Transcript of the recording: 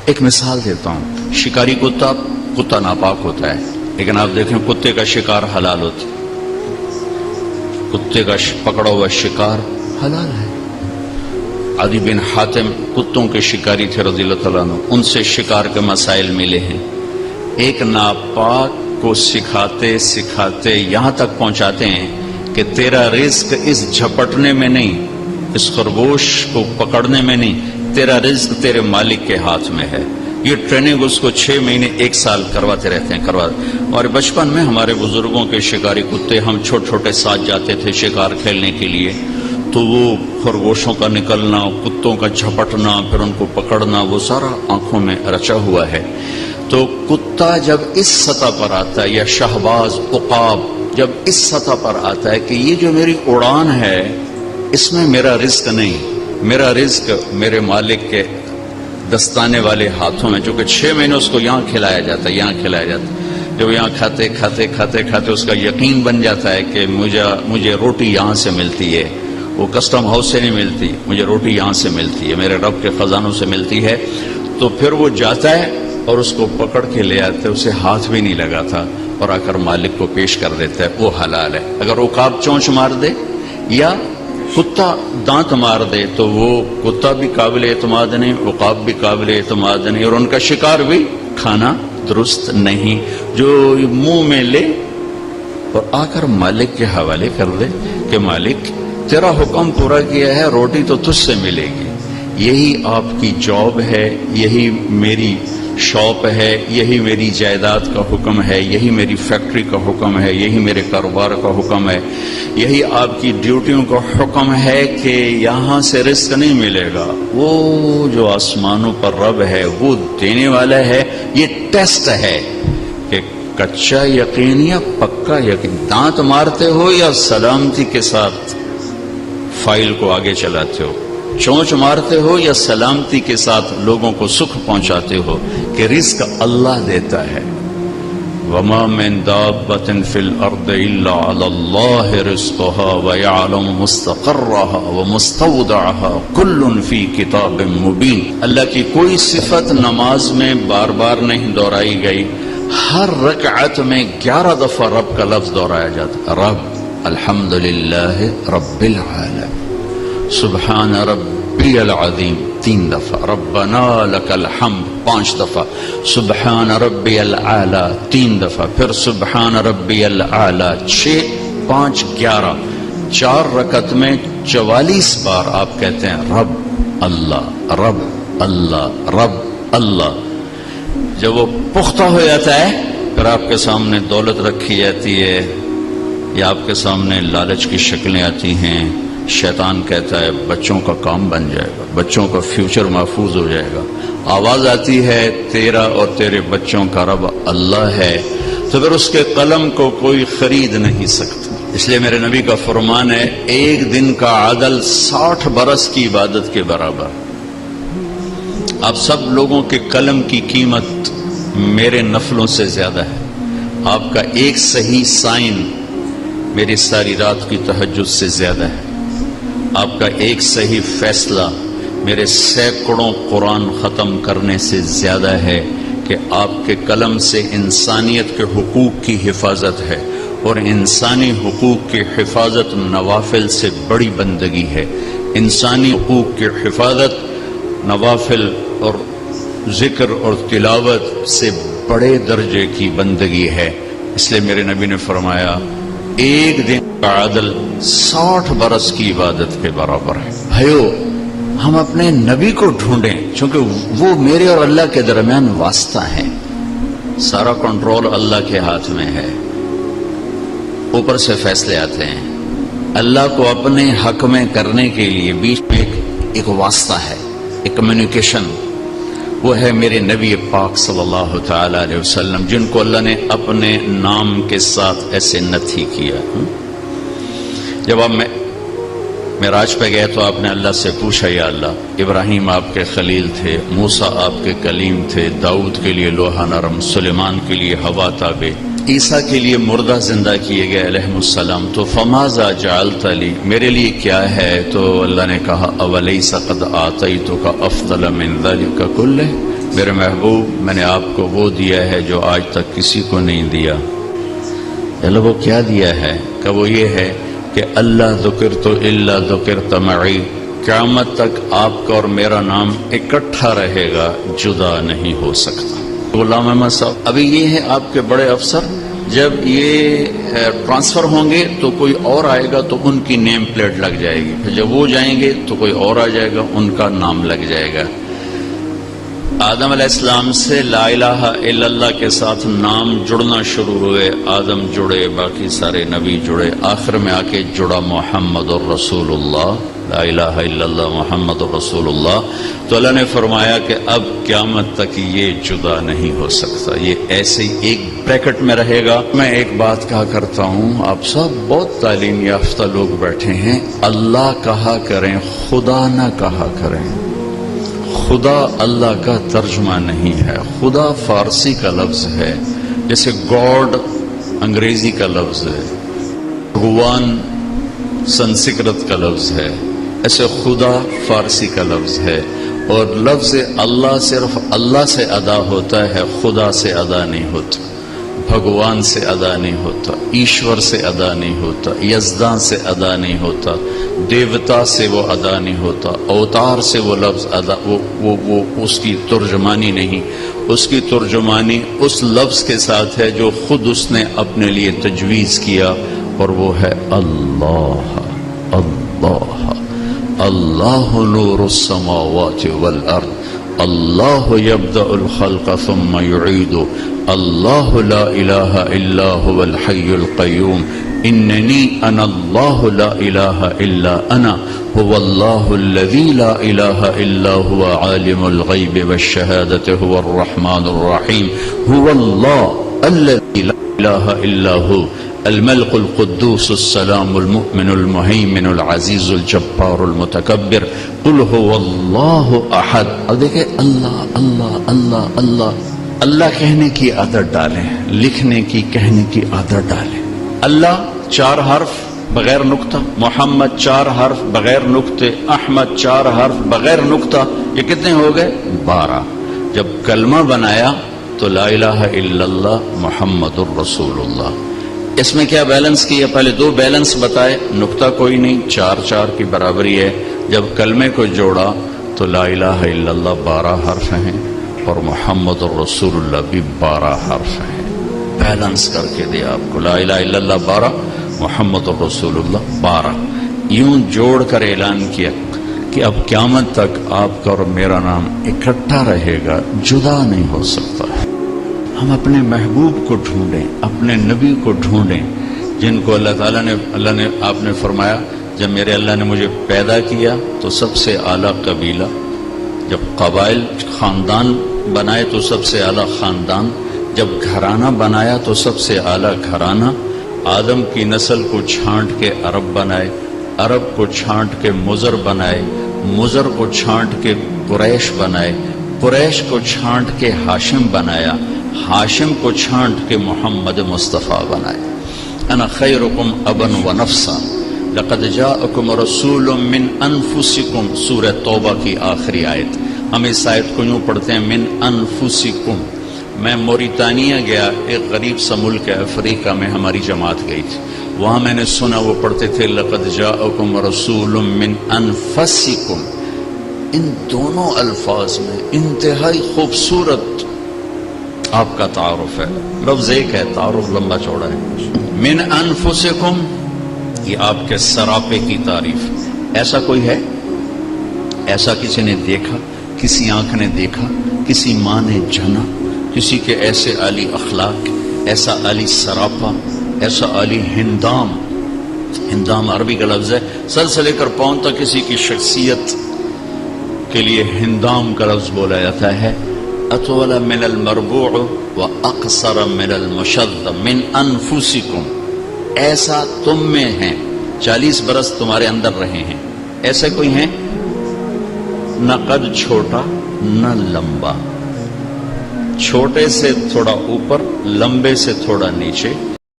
ایک مثال دیتا ہوں، شکاری کتا ناپاک ہوتا ہے، لیکن آپ دیکھیں کتے کا شکار حلال ہوتا ہے، کتے کا پکڑا ہوا شکار حلال ہے۔ عدی بن حاتم کتوں کے شکاری تھے رضی اللہ تعالیٰ عنہ، ان سے شکار کے مسائل ملے ہیں۔ ایک ناپاک کو سکھاتے سکھاتے یہاں تک پہنچاتے ہیں کہ تیرا رزق اس جھپٹنے میں نہیں، اس خرگوش کو پکڑنے میں نہیں، تیرا رزق تیرے مالک کے ہاتھ میں ہے۔ یہ ٹریننگ اس کو 6 مہینے 1 سال کرواتے رہتے ہیں اور بچپن میں ہمارے بزرگوں کے شکاری کتے، ہم چھوٹے چھوٹے ساتھ جاتے تھے شکار کھیلنے کے لیے، تو وہ خرگوشوں کا نکلنا، کتوں کا جھپٹنا، پھر ان کو پکڑنا، وہ سارا آنکھوں میں رچا ہوا ہے۔ تو کتا جب اس سطح پر آتا ہے، یا شہباز عقاب جب اس سطح پر آتا ہے کہ یہ جو میری اڑان ہے اس میں میرا رزق نہیں، میرا رزق میرے مالک کے دستانے والے ہاتھوں میں، چونکہ 6 مہینے اس کو یہاں کھلایا جاتا ہے، یہاں کھلایا جاتا ہے، جب یہاں کھاتے کھاتے کھاتے کھاتے اس کا یقین بن جاتا ہے کہ مجھے روٹی یہاں سے ملتی ہے، وہ کسٹم ہاؤس سے نہیں ملتی، مجھے روٹی یہاں سے ملتی ہے، میرے رب کے خزانوں سے ملتی ہے، تو پھر وہ جاتا ہے اور اس کو پکڑ کے لے آتے ہے، اسے ہاتھ بھی نہیں لگا تھا، اور آ کر مالک کو پیش کر دیتا ہے، وہ حلال ہے۔ اگر عقاب چونچ مار دے یا کتا دانت مار دے تو وہ کتا بھی قابل اعتماد نہیں، عقاب بھی قابل اعتماد نہیں، اور ان کا شکار بھی کھانا درست نہیں۔ جو منہ میں لے اور آ کر مالک کے حوالے کر دے کہ مالک تیرا حکم پورا کیا ہے، روٹی تو تجھ سے ملے گی، یہی آپ کی جاب ہے، یہی میری شاپ ہے، یہی میری جائیداد کا حکم ہے، یہی میری فیکٹری کا حکم ہے، یہی میرے کاروبار کا حکم ہے، یہی آپ کی ڈیوٹیوں کا حکم ہے کہ یہاں سے رزق نہیں ملے گا، وہ جو آسمانوں پر رب ہے وہ دینے والا ہے۔ یہ ٹیسٹ ہے کہ کچا یقین یا پکا یقین، دانت مارتے ہو یا سلامتی کے ساتھ فائل کو آگے چلاتے ہو، چونچ مارتے ہو یا سلامتی کے ساتھ لوگوں کو سکھ پہنچاتے ہو کہ رزق اللہ دیتا ہے۔ وَمَا مِن دَابَّةٍ فِي الْأَرْضِ إِلَّا عَلَى اللَّهِ رِزْقُهَا وَيَعْلَمُ مُسْتَقَرَّهَا وَمُسْتَوْدَعَهَا كُلٌّ فِي كِتَابٍ مُبِينٍ۔ اللہ کی کوئی صفت نماز میں بار بار نہیں دہرائی گئی، ہر رکعت میں 11 دفعہ رب کا لفظ دہرایا جاتا، رب، الحمدللہ رب العالمین، سبحان ربی العظیم 3 دفعہ، ربنا لک الحمد 5 دفعہ، سبحان ربی العالی 3 دفعہ، پھر سبحان ربی العالی 6، 5، 11، 4 رکعت میں 44 بار آپ کہتے ہیں رب اللہ رب اللہ رب اللہ۔ جب وہ پختہ ہو جاتا ہے پھر آپ کے سامنے دولت رکھی جاتی ہے یا آپ کے سامنے لالچ کی شکلیں آتی ہیں، شیطان کہتا ہے بچوں کا کام بن جائے گا، بچوں کا فیوچر محفوظ ہو جائے گا، آواز آتی ہے تیرا اور تیرے بچوں کا رب اللہ ہے، تو پھر اس کے قلم کو کوئی خرید نہیں سکتا۔ اس لیے میرے نبی کا فرمان ہے، 1 دن کا عدل 60 برس کی عبادت کے برابر۔ آپ سب لوگوں کے قلم کی قیمت میرے نفلوں سے زیادہ ہے، آپ کا ایک صحیح سائن میری ساری رات کی تہجد سے زیادہ ہے، آپ کا ایک صحیح فیصلہ میرے سینکڑوں قرآن ختم کرنے سے زیادہ ہے کہ آپ کے قلم سے انسانیت کے حقوق کی حفاظت ہے، اور انسانی حقوق کی حفاظت نوافل سے بڑی بندگی ہے۔ انسانی حقوق کی حفاظت نوافل اور ذکر اور تلاوت سے بڑے درجے کی بندگی ہے۔ اس لیے میرے نبی نے فرمایا 1 دن کا عدل 60 برس کی عبادت کے برابر ہے۔ بھائیو، ہم اپنے نبی کو ڈھونڈیں، چونکہ وہ میرے اور اللہ کے درمیان واسطہ ہیں، سارا کنٹرول اللہ کے ہاتھ میں ہے، اوپر سے فیصلے آتے ہیں۔ اللہ کو اپنے حق میں کرنے کے لیے بیچ میں ایک واسطہ ہے، ایک کمیونیکیشن، وہ ہے میرے نبی پاک صلی اللہ تعالی علیہ وسلم، جن کو اللہ نے اپنے نام کے ساتھ ایسے نت ہی کیا۔ جب آپ معراج پہ گئے تو آپ نے اللہ سے پوچھا، یا اللہ، ابراہیم آپ کے خلیل تھے، موسیٰ آپ کے کلیم تھے، داؤد کے لیے لوہا نرم، سلیمان کے لیے ہوا تابع، عیسیٰ کے لیے مردہ زندہ کیے گئے علیہ السلام، تو فماذا جعلت لی، میرے لیے کیا ہے؟ تو اللہ نے کہا اولیس قد آتیتک افضل من ذلک کلہ، میرے محبوب میں نے آپ کو وہ دیا ہے جو آج تک کسی کو نہیں دیا. اللہ وہ کیا دیا ہے؟ کہ وہ یہ ہے کہ اللہ ذکرت الا ذکرت معی، قیامت تک آپ کا اور میرا نام اکٹھا رہے گا، جدا نہیں ہو سکتا. غلام احمد صاحب ابھی یہ ہے آپ کے بڑے افسر، جب یہ ٹرانسفر ہوں گے تو کوئی اور آئے گا تو ان کی نیم پلیٹ لگ جائے گی، پھر جب وہ جائیں گے تو کوئی اور آ جائے گا، ان کا نام لگ جائے گا. آدم علیہ السلام سے لا الہ الا اللہ کے ساتھ نام جڑنا شروع ہوئے، آدم جڑے، باقی سارے نبی جڑے، آخر میں آ کے جڑا محمد الرسول اللہ، لا الہ الا اللہ محمد الرسول اللہ. تو اللہ نے فرمایا کہ اب قیامت تک یہ جدا نہیں ہو سکتا، یہ ایسے ہی ایک بریکٹ میں رہے گا. میں ایک بات کہا کرتا ہوں، آپ سب بہت تعلیم یافتہ لوگ بیٹھے ہیں، اللہ کہا کریں، خدا نہ کہا کریں. خدا اللہ کا ترجمہ نہیں ہے، خدا فارسی کا لفظ ہے، جیسے گاڈ انگریزی کا لفظ ہے، بھگوان سنسکرت کا لفظ ہے، ایسے خدا فارسی کا لفظ ہے. اور لفظ اللہ صرف اللہ سے ادا ہوتا ہے، خدا سے ادا نہیں ہوتا، بھگوان سے ادا نہیں ہوتا، ایشور سے ادا نہیں ہوتا، یزداں سے ادا نہیں ہوتا، دیوتا سے وہ ادا نہیں ہوتا، اوتار سے وہ لفظ ادا وہ اس کی ترجمانی نہیں. اس کی ترجمانی اس لفظ کے ساتھ ہے جو خود اس نے اپنے لیے تجویز کیا، اور وہ ہے اللہ. اللہ اللہ نور السماوات والارض، اللہ یبدأ الخلق ثم يعيد، اللہ لا الہ الا هو الحی القیوم، اننی انا اللہ لا الہ الا انا، هو اللہ الذی لا الہ الا هو عالم الغیب والشہادۃ، هو الرحمن الرحیم، هو اللہ الذی لا الہ الا هو الملك القدوس السلام المؤمن المهيمن العزيز الجبار المتكبر، قل هو الله احد. اب دیکھیں اللہ اللہ اللہ اللہ اللہ کہنے کی عادت ڈالیں، لکھنے کی کہنے کی عادت ڈالیں. اللہ 4 حرف بغیر نقطہ، محمد 4 حرف بغیر نقطے، احمد 4 حرف بغیر نقطہ، یہ کتنے ہو گئے؟ 12. جب کلمہ بنایا تو لا الہ الا اللہ محمد الرسول اللہ. اس میں کیا بیلنس کیا؟ پہلے 2 بیلنس بتائے، نقطہ کوئی نہیں، 4 4 کی برابری ہے. جب کلمے کو جوڑا تو لا الہ الا اللہ 12 حرف ہیں اور محمد الرسول اللہ بھی 12 حرف ہیں. بیلنس کر کے دیا آپ کو، لا الہ الا اللہ 12، محمد الرسول اللہ 12. یوں جوڑ کر اعلان کیا کہ اب قیامت تک آپ کا اور میرا نام اکٹھا رہے گا، جدا نہیں ہو سکتا. ہم اپنے محبوب کو ڈھونڈیں، اپنے نبی کو ڈھونڈیں، جن کو اللہ نے آپ نے فرمایا جب میرے اللہ نے مجھے پیدا کیا تو سب سے اعلیٰ قبیلہ، جب قبائل خاندان بنائے تو سب سے اعلیٰ خاندان، جب گھرانہ بنایا تو سب سے اعلیٰ گھرانہ. آدم کی نسل کو چھانٹ کے عرب بنائے، عرب کو چھانٹ کے مضر بنائے، مضر کو چھانٹ کے قریش بنائے، قریش کو چھانٹ کے ہاشم بنایا، ہاشم کو چھانٹ کے محمد مصطفیٰ بنائے. انا خیرکم ابا و نفسا لقد جاءکم رسول من انفسکم، سورہ توبہ کی آخری آیت. ہم اس آیت کو یوں پڑھتے ہیں من انفسکم. میں موریتانیہ گیا، ایک غریب سا ملک ہے افریقہ میں، ہماری جماعت گئی تھی، وہاں میں نے سنا وہ پڑھتے تھے لقد جاءکم رسول من انفسکم. ان دونوں الفاظ میں انتہائی خوبصورت آپ کا تعارف ہے. لفظ ایک ہے، تعارف لمبا چوڑا ہے. من انفسکم، یہ آپ کے سراپے کی تعریف. ایسا کوئی ہے؟ ایسا کسی نے دیکھا؟ کسی آنکھ نے دیکھا؟ کسی ماں نے جنا؟ کسی کے ایسے عالی اخلاق، ایسا عالی سراپا، ایسا عالی ہندام. ہندام عربی کا لفظ ہے، سر سے لے کر پاؤں تک کسی کی شخصیت کے لیے ہندام کا لفظ بولا جاتا ہے. اطول من المربوع و اقصر من المشد من انفسکم، ایسا تم میں ہیں، 40 برس تمہارے اندر رہے ہیں. ایسے کوئی ہیں؟ نہ قد چھوٹا نہ لمبا، چھوٹے سے تھوڑا اوپر، لمبے سے تھوڑا نیچے.